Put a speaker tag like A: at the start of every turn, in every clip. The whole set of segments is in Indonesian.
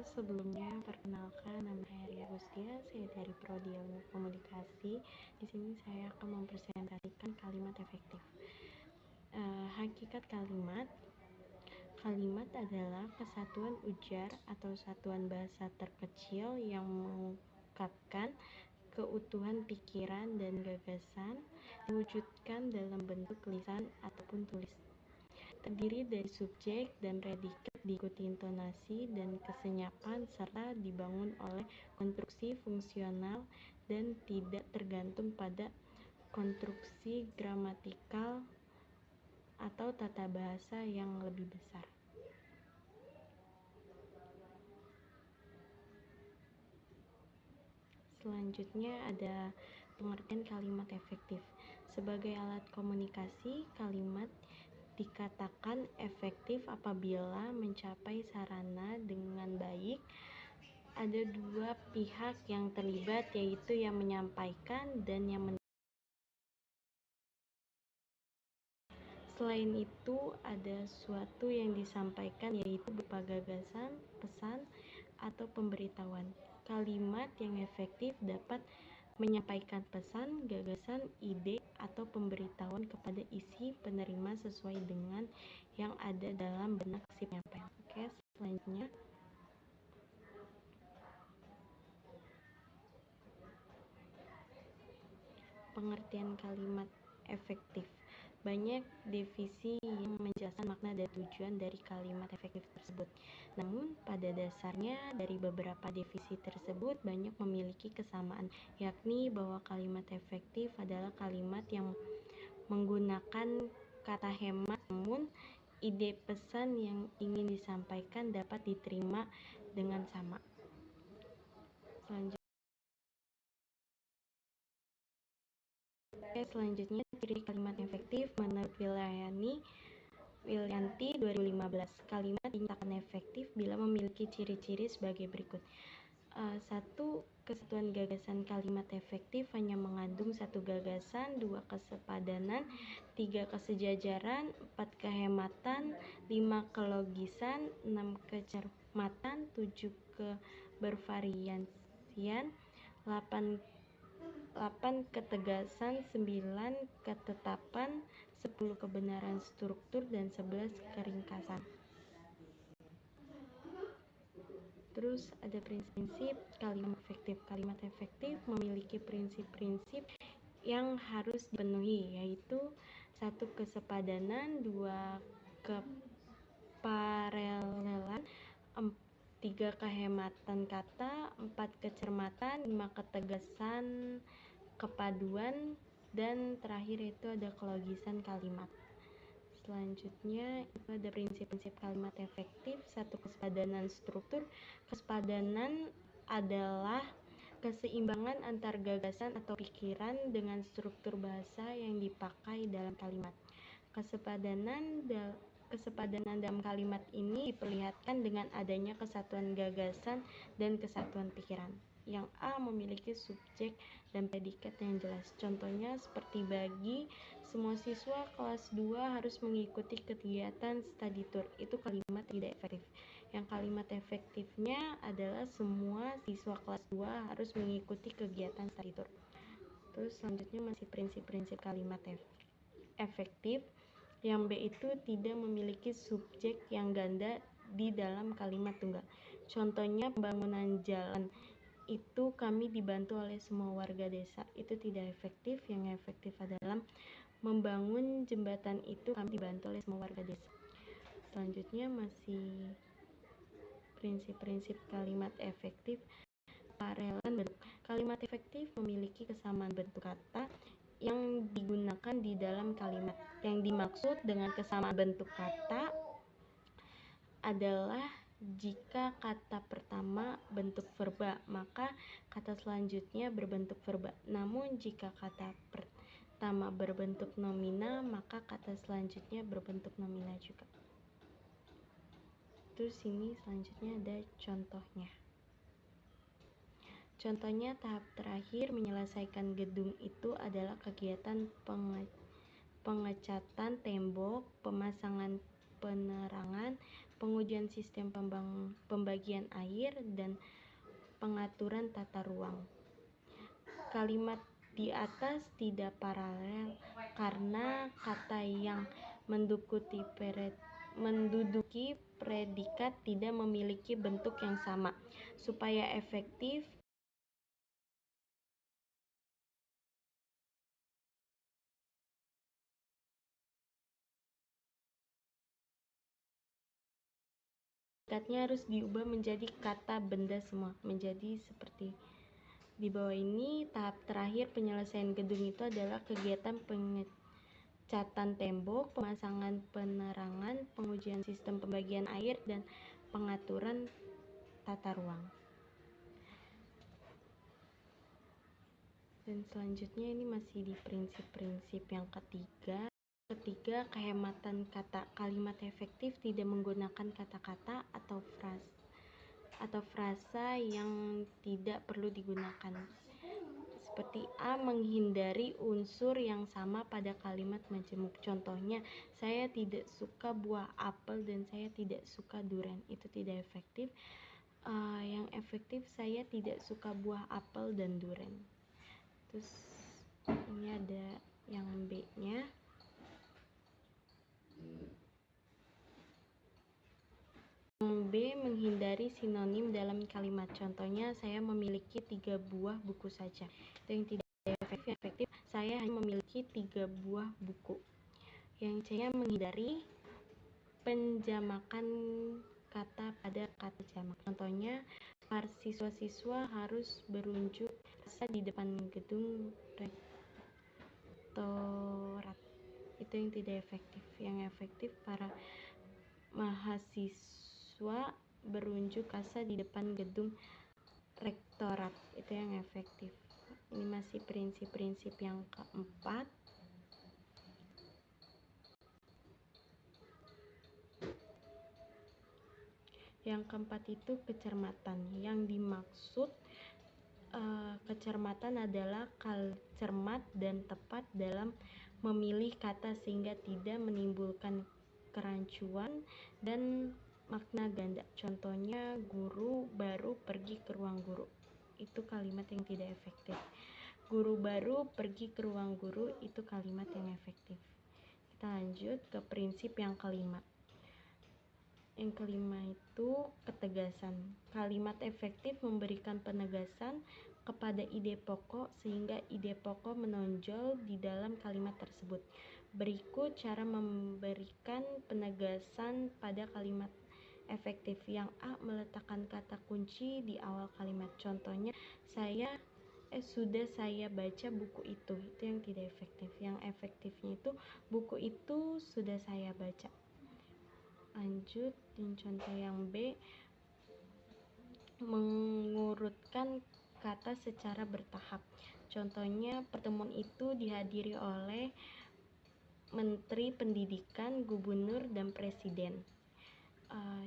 A: Sebelumnya, perkenalkan, nama saya Ria Agustia, saya dari Prodi Ilmu Komunikasi. Di sini saya akan mempresentasikan kalimat efektif. Hakikat kalimat adalah kesatuan ujar atau satuan bahasa terkecil yang mengungkapkan keutuhan pikiran dan gagasan diwujudkan dalam bentuk lisan ataupun tulis. Terdiri dari subjek dan predikat diikuti intonasi dan kesenyapan serta dibangun oleh konstruksi fungsional dan tidak tergantung pada konstruksi gramatikal atau tata bahasa yang lebih besar. Selanjutnya ada pengertian kalimat efektif. Sebagai alat komunikasi, kalimat dikatakan efektif apabila mencapai sarana dengan baik. Ada dua pihak yang terlibat, yaitu yang menyampaikan dan yang Selain itu, ada suatu yang disampaikan, yaitu berupa gagasan, pesan, atau pemberitahuan. Kalimat yang efektif dapat menyampaikan pesan, gagasan, ide, atau pemberitahuan kepada isi penerima sesuai dengan yang ada dalam benak si penyampaian. Oke, selanjutnya pengertian kalimat efektif. Banyak definisi yang menjelaskan makna dan tujuan dari kalimat efektif tersebut. Namun, pada dasarnya dari beberapa definisi tersebut banyak memiliki kesamaan, yakni bahwa kalimat efektif adalah kalimat yang menggunakan kata hemat, namun ide pesan yang ingin disampaikan dapat diterima dengan sama. Selanjutnya, ciri kalimat efektif menurut Wilyanti 2015. Kalimat dinyatakan efektif bila memiliki ciri-ciri sebagai berikut. 1. Kesatuan gagasan. Kalimat efektif hanya mengandung satu gagasan, 2. Kesepadanan, 3. Kesejajaran, 4. Kehematan, 5. Kelogisan, 6. Kecermatan, 7. Kebervariansian, 8. Ketegasan, 9. Ketetapan, 10. Kebenaran struktur, dan 11. Keringkasan. Terus ada prinsip-prinsip kalimat efektif. Kalimat efektif memiliki prinsip-prinsip yang harus dipenuhi, yaitu 1. Kesepadanan, 2. Keparalelan, 3. Kehematan kata, 4. Kecermatan, 5. Ketegasan, kepaduan, dan terakhir itu ada kelogisan kalimat. Selanjutnya itu ada prinsip-prinsip kalimat efektif. 1. Kesepadanan struktur. Kesepadanan adalah keseimbangan antar gagasan atau pikiran dengan struktur bahasa yang dipakai dalam kalimat. Kesepadanan dalam kalimat ini diperlihatkan dengan adanya kesatuan gagasan dan kesatuan pikiran. Yang A memiliki subjek dan predikat yang jelas. Contohnya seperti bagi semua siswa kelas 2 harus mengikuti kegiatan study tour. Itu kalimat tidak efektif. Yang kalimat efektifnya adalah semua siswa kelas 2 harus mengikuti kegiatan study tour. Terus selanjutnya masih prinsip-prinsip kalimat efektif. Yang B itu tidak memiliki subjek yang ganda di dalam kalimat tunggal. Contohnya pembangunan jalan. Itu kami dibantu oleh semua warga desa. Itu tidak efektif. Yang efektif adalah membangun jembatan. Itu kami dibantu oleh semua warga desa. Selanjutnya masih prinsip-prinsip kalimat efektif. Paralelan bentuk. Kalimat efektif memiliki kesamaan bentuk kata yang digunakan di dalam kalimat. Yang dimaksud dengan kesamaan bentuk kata adalah jika kata pertama bentuk verba, maka kata selanjutnya berbentuk verba. Namun jika kata pertama berbentuk nomina, maka kata selanjutnya berbentuk nomina juga. Terus sini selanjutnya ada contohnya. Contohnya tahap terakhir menyelesaikan gedung itu adalah kegiatan pengecatan tembok, pemasangan penerangan, pengujian sistem pembagian air, dan pengaturan tata ruang. Kalimat di atas tidak paralel karena kata yang menduduki predikat tidak memiliki bentuk yang sama. Supaya efektif, predikatnya harus diubah menjadi kata benda semua, menjadi seperti di bawah ini. Tahap terakhir penyelesaian gedung itu adalah kegiatan pengecatan tembok, pemasangan penerangan, pengujian sistem pembagian air, dan pengaturan tata ruang. Dan selanjutnya ini masih di prinsip-prinsip yang ketiga. Kehematan kata. Kalimat efektif tidak menggunakan kata-kata atau frasa yang tidak perlu digunakan. Seperti A, menghindari unsur yang sama pada kalimat majemuk. Contohnya, saya tidak suka buah apel dan saya tidak suka durian. Itu tidak efektif. Yang efektif, saya tidak suka buah apel dan durian. Terus ini ada yang B-nya. B, menghindari sinonim dalam kalimat. Contohnya, saya memiliki 3 buah buku saja. Itu yang tidak efektif. Yang efektif, saya hanya memiliki 3 buah buku. Yang C-nya menghindari penjamakan kata pada kata jamak. Contohnya, para siswa-siswa harus berunjuk rasa di depan gedung rektorat. Itu yang tidak efektif. Yang efektif, para mahasiswa berunjuk rasa di depan gedung rektorat. Itu yang efektif. Ini masih prinsip-prinsip yang keempat. Yang keempat itu kecermatan. Yang dimaksud kecermatan adalah cermat dan tepat dalam memilih kata sehingga tidak menimbulkan kerancuan dan makna ganda. Contohnya, guru baru pergi ke ruang guru. Itu kalimat yang tidak efektif. Guru baru pergi ke ruang guru, itu kalimat yang efektif. Kita lanjut ke prinsip yang kelima. Yang kelima itu ketegasan. Kalimat efektif memberikan penegasan kepada ide pokok sehingga ide pokok menonjol di dalam kalimat tersebut. Berikut cara memberikan penegasan pada kalimat efektif. Yang A, meletakkan kata kunci di awal kalimat. Contohnya, sudah saya baca buku itu. Itu yang tidak efektif. Yang efektifnya itu buku itu sudah saya baca. Lanjut, contoh yang B, mengurutkan kata secara bertahap. Contohnya, pertemuan itu dihadiri oleh Menteri Pendidikan, Gubernur, dan Presiden.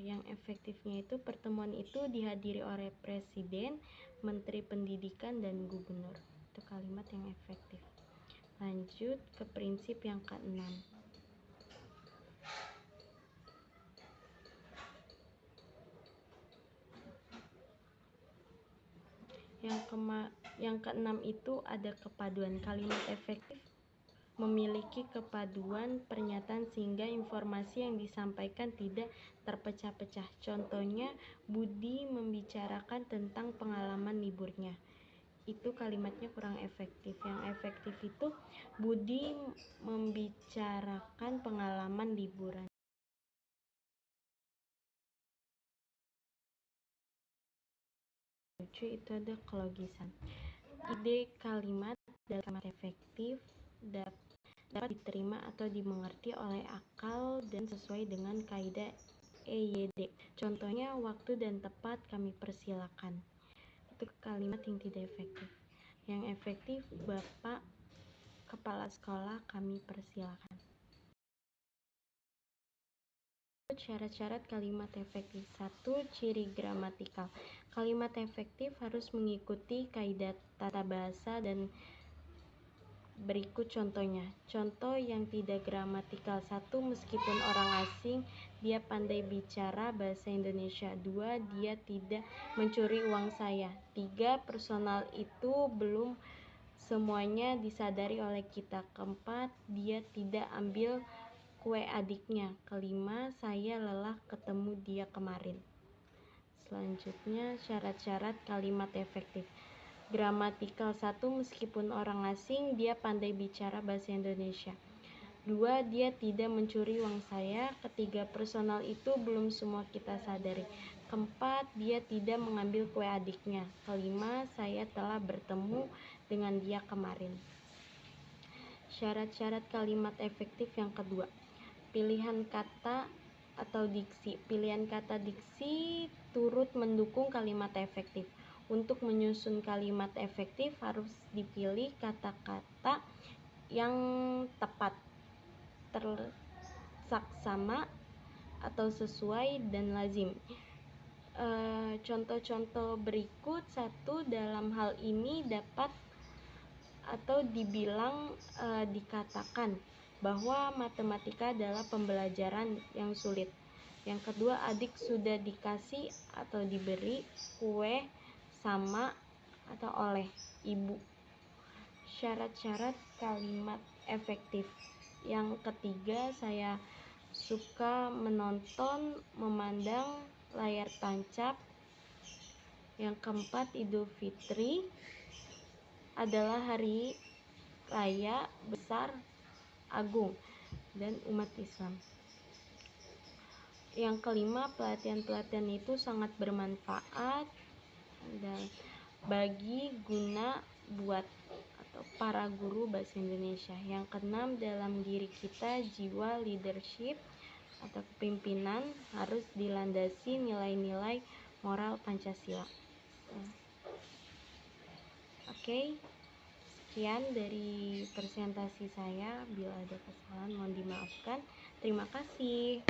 A: Yang efektifnya itu pertemuan itu dihadiri oleh Presiden, Menteri Pendidikan, dan Gubernur. Itu kalimat yang efektif. Lanjut ke prinsip yang keenam. Yang keenam itu ada kepaduan. Kalimat efektif memiliki kepaduan pernyataan sehingga informasi yang disampaikan tidak terpecah-pecah. Contohnya, Budi membicarakan tentang pengalaman liburnya. Itu kalimatnya kurang efektif. Yang efektif itu Budi membicarakan pengalaman liburan. Itu ada kelogisan. Ide kalimat dalam kalimat efektif dapat diterima atau dimengerti oleh akal dan sesuai dengan kaidah EYD. Contohnya, waktu dan tepat kami persilakan. Itu kalimat yang tidak efektif. Yang efektif, Bapak Kepala Sekolah kami persilakan. Syarat-syarat kalimat efektif. 1. Ciri gramatikal. Kalimat efektif harus mengikuti kaidah tata bahasa dan berikut contohnya. Contoh yang tidak gramatikal. 1. Meskipun orang asing dia pandai bicara bahasa Indonesia. 2, dia tidak mencuri uang saya. 3, personal itu belum semuanya disadari oleh kita. 4, dia tidak ambil kue adiknya. 5, saya lelah ketemu dia kemarin. Selanjutnya, syarat-syarat kalimat efektif. Gramatikal 1, meskipun orang asing, dia pandai bicara bahasa Indonesia. 2, dia tidak mencuri uang saya. 3, personal itu belum semua kita sadari. 4, dia tidak mengambil kue adiknya. 5, saya telah bertemu dengan dia kemarin. Syarat-syarat kalimat efektif yang kedua. Pilihan kata atau diksi. Pilihan kata diksi turut mendukung kalimat efektif. Untuk menyusun kalimat efektif harus dipilih kata-kata yang tepat, tersaksama atau sesuai dan lazim. Contoh-contoh berikut. 1, dalam hal ini dapat atau dibilang dikatakan bahwa matematika adalah pembelajaran yang sulit. Yang kedua, adik sudah dikasih atau diberi kue sama atau oleh ibu. Syarat-syarat kalimat efektif. Yang ketiga, saya suka menonton, memandang layar tancap. Yang keempat, Idul Fitri adalah hari raya besar agung dan umat Islam. Yang kelima, pelatihan-pelatihan itu sangat bermanfaat dan bagi guna buat atau para guru bahasa Indonesia. Yang keenam, dalam diri kita jiwa leadership atau kepemimpinan harus dilandasi nilai-nilai moral Pancasila. Oke, sekian dari presentasi saya. Bila ada kesalahan mohon dimaafkan. Terima kasih.